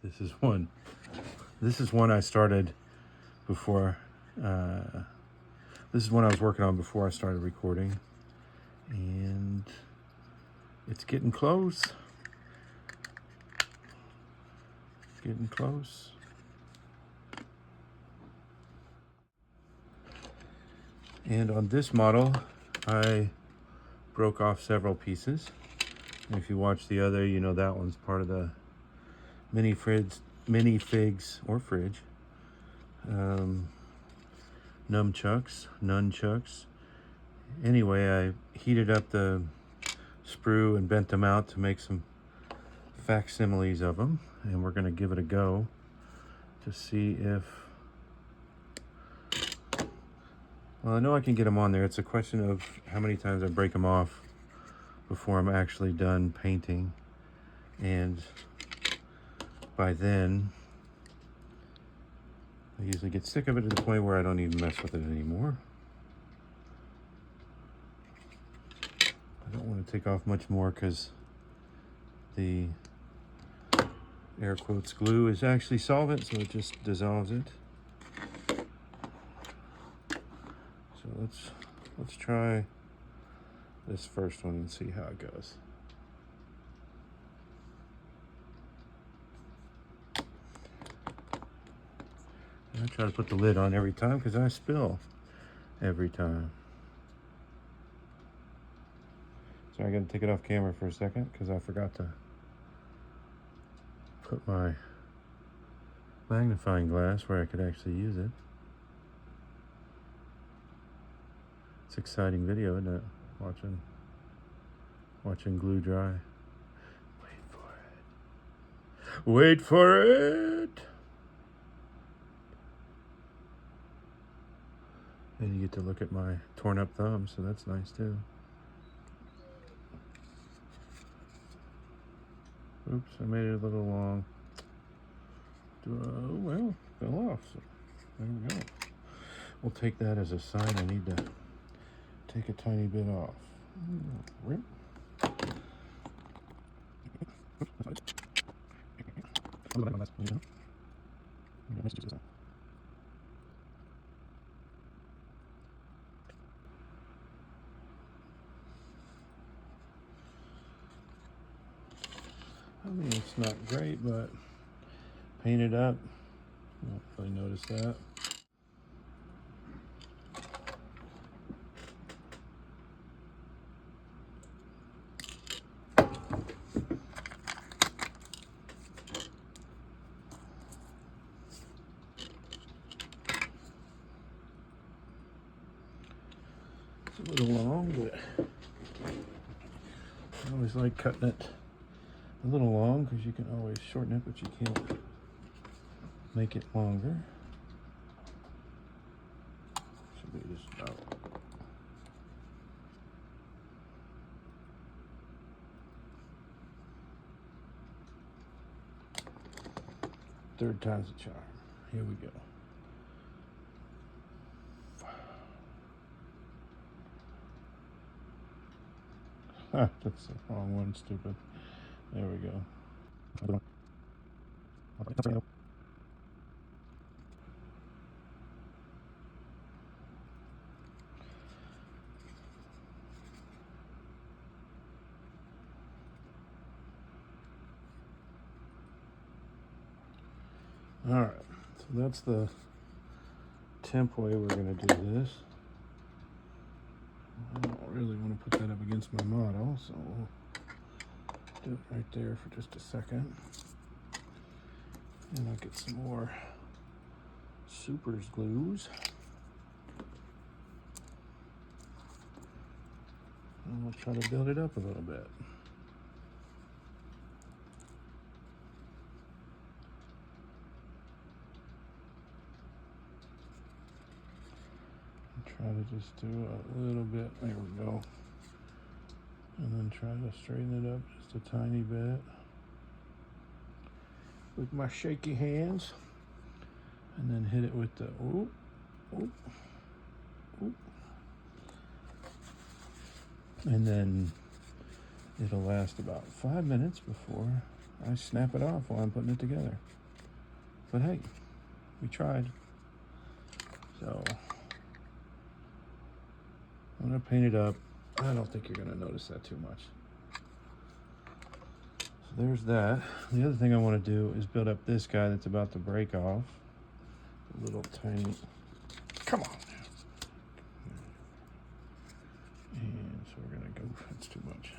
This is one. This is one I started before. This is one I was working on before I started recording, and it's getting close. Getting close. And on this model, I broke off several pieces. And if you watch the other, you know that one's part of the minifigs or fridge. Nunchucks. Anyway, I heated up the sprue and bent them out to make some facsimiles of them, and we're going to give it a go to see if, well, I know I can get them on there. It's a question of how many times I break them off before I'm actually done painting, and by then I usually get sick of it to the point where I don't even mess with it anymore. I don't want to take off much more because the air quotes glue is actually solvent, so it just dissolves it. So let's try this first one and see how it goes. And I try to put the lid on every time because I spill every time. So I'm going to take it off camera for a second because I forgot to put my magnifying glass where I could actually use it. It's exciting video, isn't it? Watching glue dry. Wait for it. Wait for it! And you get to look at my torn up thumb, so that's nice too. Oops, I made it a little long. Well, fell off, so there we go. We'll take that as a sign I need to take a tiny bit off. Rip. I mean, it's not great, but painted up. You won't really notice that. It's a little long, but I always like cutting it a little long because you can always shorten it, but you can't make it longer. Should be just about. Third time's a charm. Here we go. That's the wrong one, stupid. There we go. All right, so that's the temp way we're going to do this. I don't really want to put that up against my model, so we'll do it right there for just a second. And I'll get some more supers glues. And we'll try to build it up a little bit. Try to just do a little bit, there we go. And then try to straighten it up just a tiny bit with my shaky hands. And then hit it with the oop, oop, oop. And then it'll last about 5 minutes before I snap it off while I'm putting it together. But hey, we tried. So I'm gonna paint it up. I don't think you're gonna notice that too much. So there's that. The other thing I want to do is build up this guy that's about to break off. A little tiny, come on. And so we're gonna go, that's too much.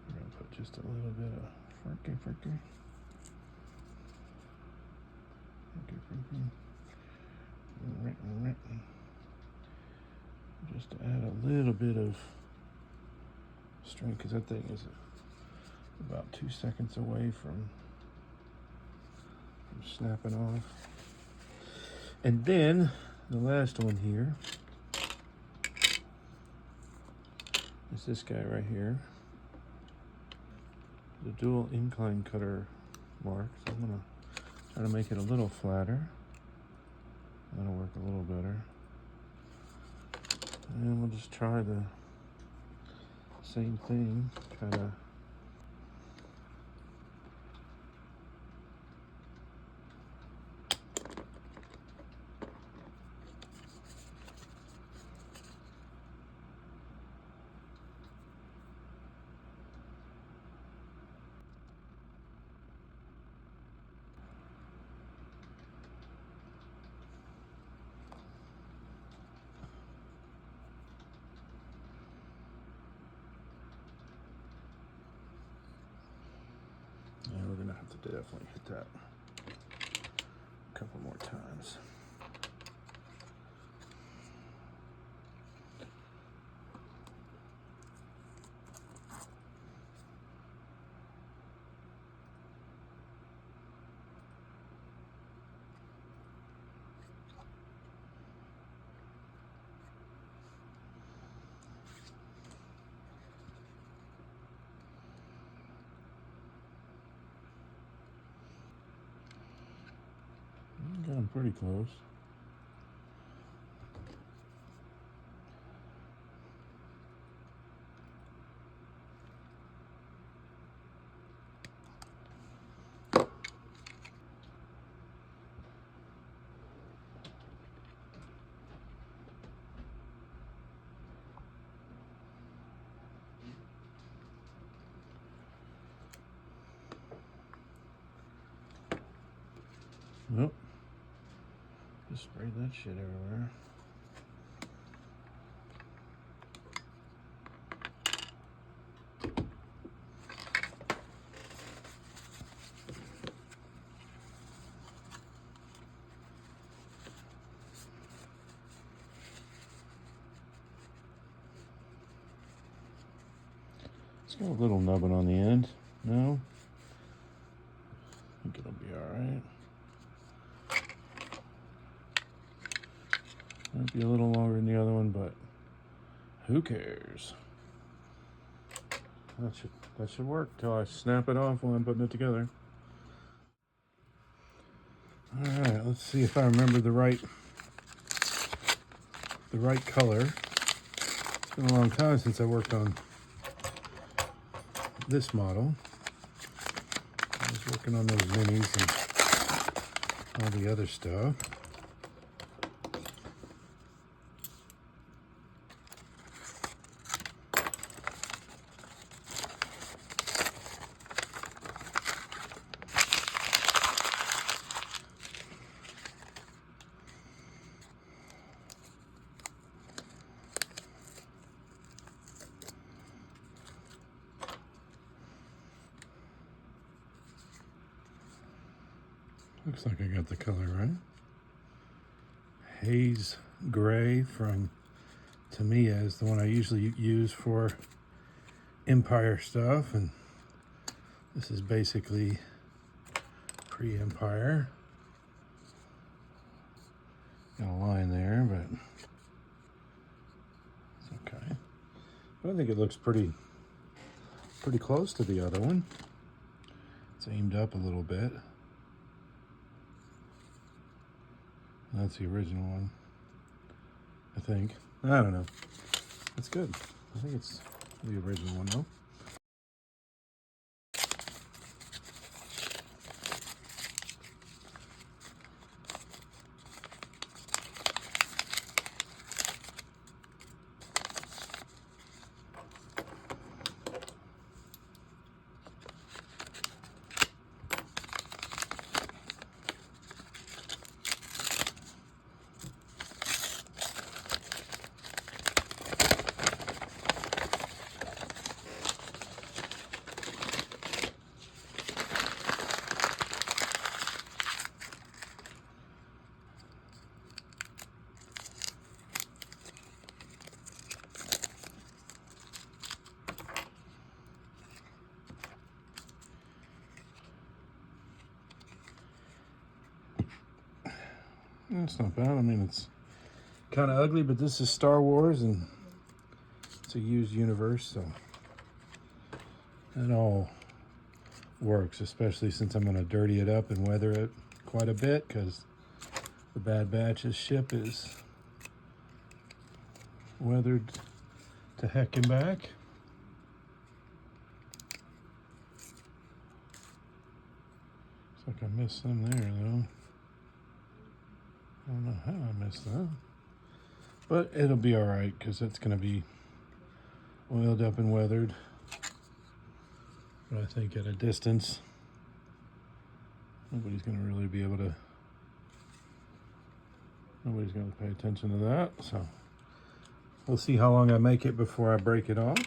We're gonna put just a little bit of fricky. Just to add a little bit of strength, because that thing is about 2 seconds away from snapping off. And then the last one here is this guy right here, the dual incline cutter mark. So I'm gonna try to make it a little flatter. That'll work a little better. And we'll just try the same thing, kind of. And we're gonna have to definitely hit that a couple more times. I'm pretty close. Nope. Just spray that shit everywhere. It's got a little nubbin on the end. No? I think it'll be alright. Might be a little longer than the other one, but who cares? That should work till I snap it off while I'm putting it together. Alright, let's see if I remember the right color. It's been a long time since I worked on this model. I was working on those minis and all the other stuff. Looks like I got the color right. Haze Gray from Tamiya is the one I usually use for Empire stuff, and this is basically pre-Empire. Got a line there, but it's okay. But I think it looks pretty close to the other one. It's aimed up a little bit. That's the original one, I think. I don't know. It's good. I think it's the original one, though. It's not bad. I mean, it's kind of ugly, but this is Star Wars and it's a used universe, so it all works, especially since I'm going to dirty it up and weather it quite a bit because the Bad Batch's ship is weathered to heck and back. Looks like I missed some there, though. I don't know how I missed that. But it'll be all right because it's going to be oiled up and weathered. But I think at a distance, nobody's going to really be able to, nobody's going to pay attention to that. So we'll see how long I make it before I break it off.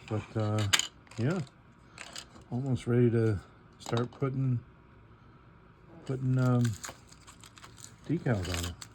But yeah, almost ready to start putting decals on it.